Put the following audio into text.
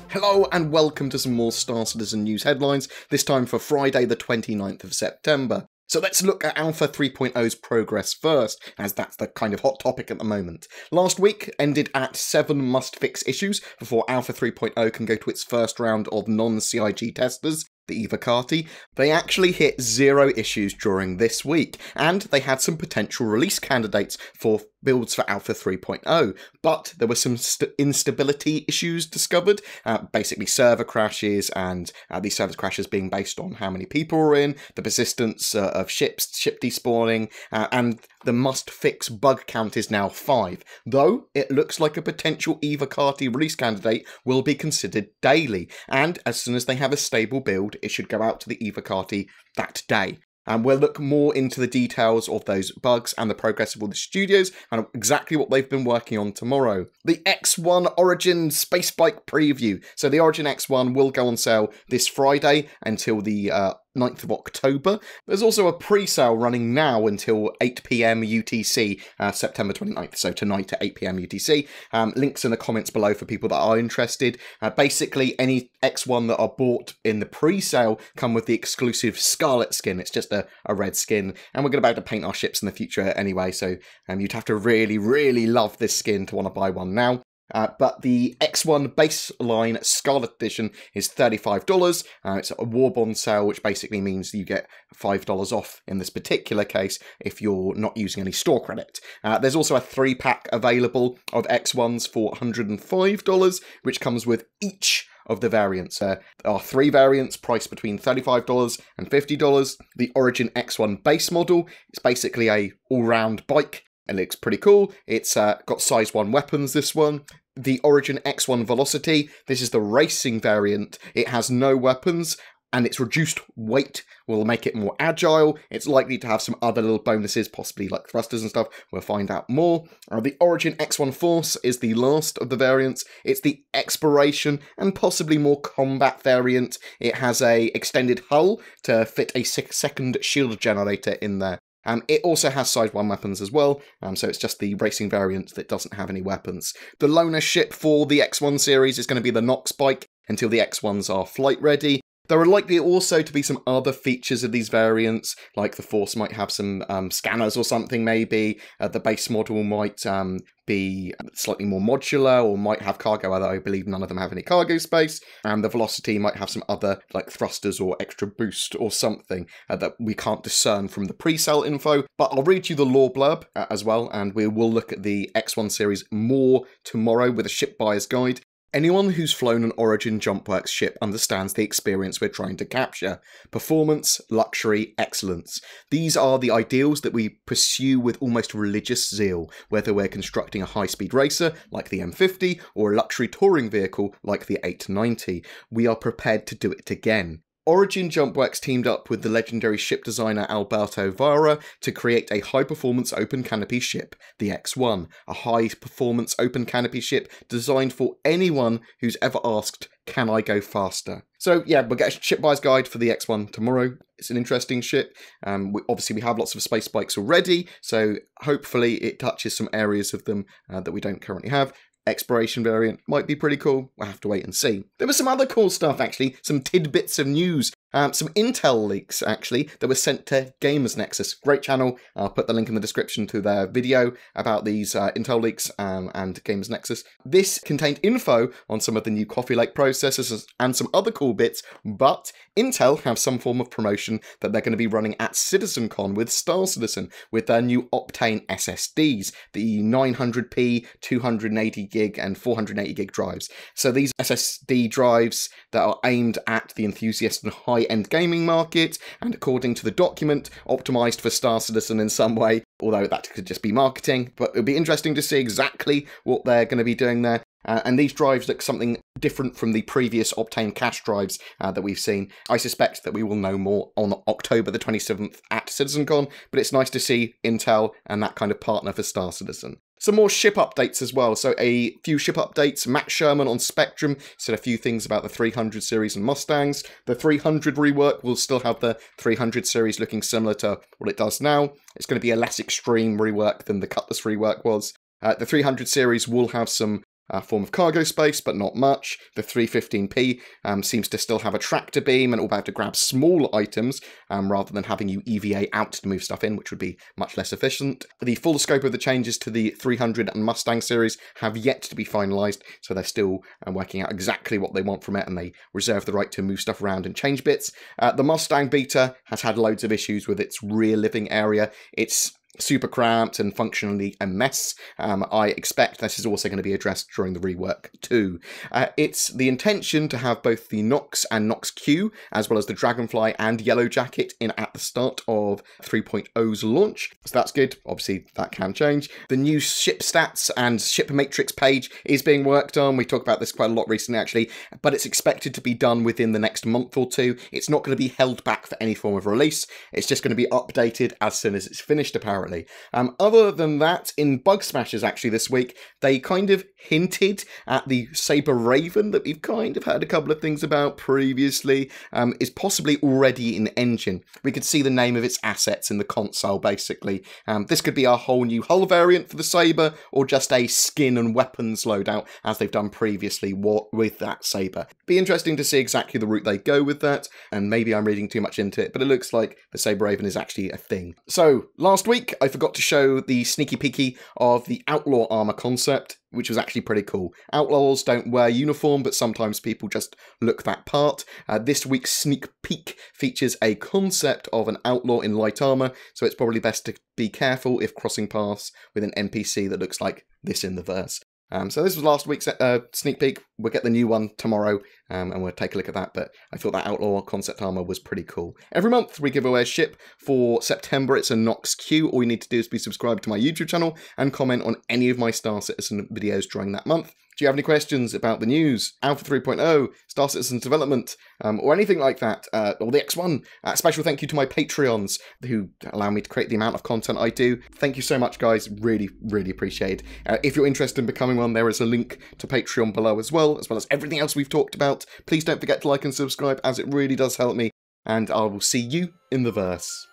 Hello and welcome to some more Star Citizen news headlines, this time for Friday the 29th of September. So let's look at Alpha 3.0's progress first, as that's the kind of hot topic at the moment. Last week ended at 7 must-fix issues before Alpha 3.0 can go to its first round of non-CIG testers, the Evocati. They actually hit 0 issues during this week, and they had some potential release candidates for builds for Alpha 3.0, but there were some instability issues discovered, basically server crashes, and these server crashes being based on how many people were in, the persistence of ship despawning, and the must-fix bug count is now 5, though it looks like a potential Evocati release candidate will be considered daily, and as soon as they have a stable build, it should go out to the Evocati that day. And we'll look more into the details of those bugs and the progress of all the studios and exactly what they've been working on tomorrow. The X1 Origin Space Bike preview. So the Origin X1 will go on sale this Friday until the 9th of October. There's also a pre-sale running now until 8 PM UTC, September 29th, so tonight at 8 PM UTC. Links in the comments below for people that are interested. Basically, any X1 that are bought in the pre-sale come with the exclusive Scarlet skin. It's just a red skin, and we're going to be able to paint our ships in the future anyway, so you'd have to really, really love this skin to want to buy one now. But the X1 baseline Scarlet Edition is $35. It's a war bond sale, which basically means you get $5 off in this particular case if you're not using any store credit. There's also a 3-pack available of X1s for $105, which comes with each of the variants. There are 3 variants priced between $35 and $50. The Origin X1 base model is basically a all-round bike. It looks pretty cool. It's got size 1 weapons, this one. The Origin X1 Velocity, this is the racing variant. It has no weapons, and its reduced weight will make it more agile. It's likely to have some other little bonuses, possibly like thrusters and stuff. We'll find out more. The Origin X1 Force is the last of the variants. It's the exploration and possibly more combat variant. It has a extended hull to fit a second shield generator in there. It also has size 1 weapons as well, so it's just the racing variant that doesn't have any weapons. The loaner ship for the X1 series is going to be the Nox bike until the X1s are flight ready. There are likely also to be some other features of these variants, like the Force might have some scanners or something maybe, the base model might be slightly more modular or might have cargo, although I believe none of them have any cargo space, and the Velocity might have some other like thrusters or extra boost or something that we can't discern from the pre-sale info, but I'll read you the lore blurb as well, and we will look at the X1 series more tomorrow with a ship buyer's guide. Anyone who's flown an Origin JumpWorks ship understands the experience we're trying to capture. Performance, luxury, excellence. These are the ideals that we pursue with almost religious zeal, whether we're constructing a high-speed racer like the M50 or a luxury touring vehicle like the 890. We are prepared to do it again. Origin JumpWorks teamed up with the legendary ship designer Alberto Vara to create a high-performance open canopy ship, the X1, a high-performance open canopy ship designed for anyone who's ever asked, can I go faster? So yeah, we'll get a ship buyer's guide for the X1 tomorrow. It's an interesting ship. Obviously we have lots of space bikes already, so hopefully it touches some areas of them that we don't currently have. Exploration variant might be pretty cool. We'll have to wait and see. There was some other cool stuff, actually. Some tidbits of news. Some Intel leaks, actually, that were sent to Gamers Nexus. Great channel. I'll put the link in the description to their video about these Intel leaks and Gamers Nexus. This contained info on some of the new Coffee Lake processors and some other cool bits, but Intel have some form of promotion that they're going to be running at CitizenCon with Star Citizen with their new Optane SSDs, the 900p, 280GB and 480GB drives. So these SSD drives that are aimed at the enthusiast and high-end gaming market, and according to the document, optimized for Star Citizen in some way, although that could just be marketing. But it'll be interesting to see exactly what they're going to be doing there. And these drives look something different from the previous Optane cache drives that we've seen. I suspect that we will know more on October the 27th at CitizenCon, but it's nice to see Intel and that kind of partner for Star Citizen. Some more ship updates as well. So a few ship updates. Matt Sherman on Spectrum said a few things about the 300 series and Mustangs. The 300 rework will still have the 300 series looking similar to what it does now. It's going to be a less extreme rework than the Cutlass rework was. The 300 series will have some form of cargo space, but not much. The 315p seems to still have a tractor beam and will be able to grab small items rather than having you EVA out to move stuff in, which would be much less efficient. The full scope of the changes to the 300 and Mustang series have yet to be finalised, so they're still working out exactly what they want from it, and they reserve the right to move stuff around and change bits. The Mustang beta has had loads of issues with its rear living area. It's super cramped and functionally a mess. I expect this is also going to be addressed during the rework too. It's the intention to have both the Nox and Nox Q, as well as the Dragonfly and Yellow Jacket in at the start of 3.0's launch, so that's good. Obviously that can change. The new ship stats and ship matrix page is being worked on. We talked about this quite a lot recently actually, but it's expected to be done within the next month or two. It's not going to be held back for any form of release. It's just going to be updated as soon as it's finished apparently. Other than that, in Bug Smashers actually this week, they kind of hinted at the Saber Raven that we've kind of heard a couple of things about previously, is possibly already in engine. We could see the name of its assets in the console basically. This could be a whole new hull variant for the Saber, or just a skin and weapons loadout as they've done previously with that Saber. Be interesting to see exactly the route they go with that, and maybe I'm reading too much into it, but it looks like the Saber Raven is actually a thing. So, last week I forgot to show the sneaky peeky of the Outlaw Armor concept, which was actually pretty cool. Outlaws don't wear uniform, but sometimes people just look that part. This week's sneak peek features a concept of an outlaw in light armor, so it's probably best to be careful if crossing paths with an NPC that looks like this in the verse. So this was last week's sneak peek. We'll get the new one tomorrow, and we'll take a look at that, but I thought that Outlaw concept armor was pretty cool. Every month we give away a ship. For September it's a Nox Q. All you need to do is be subscribed to my YouTube channel and comment on any of my Star Citizen videos during that month. Do you have any questions about the news, Alpha 3.0, Star Citizen development, or anything like that, or the X1? Special thank you to my Patreons who allow me to create the amount of content I do. Thank you so much, guys. Really, really appreciate it. If you're interested in becoming one, there is a link to Patreon below as well as everything else we've talked about. Please don't forget to like and subscribe, as it really does help me, and I will see you in the verse.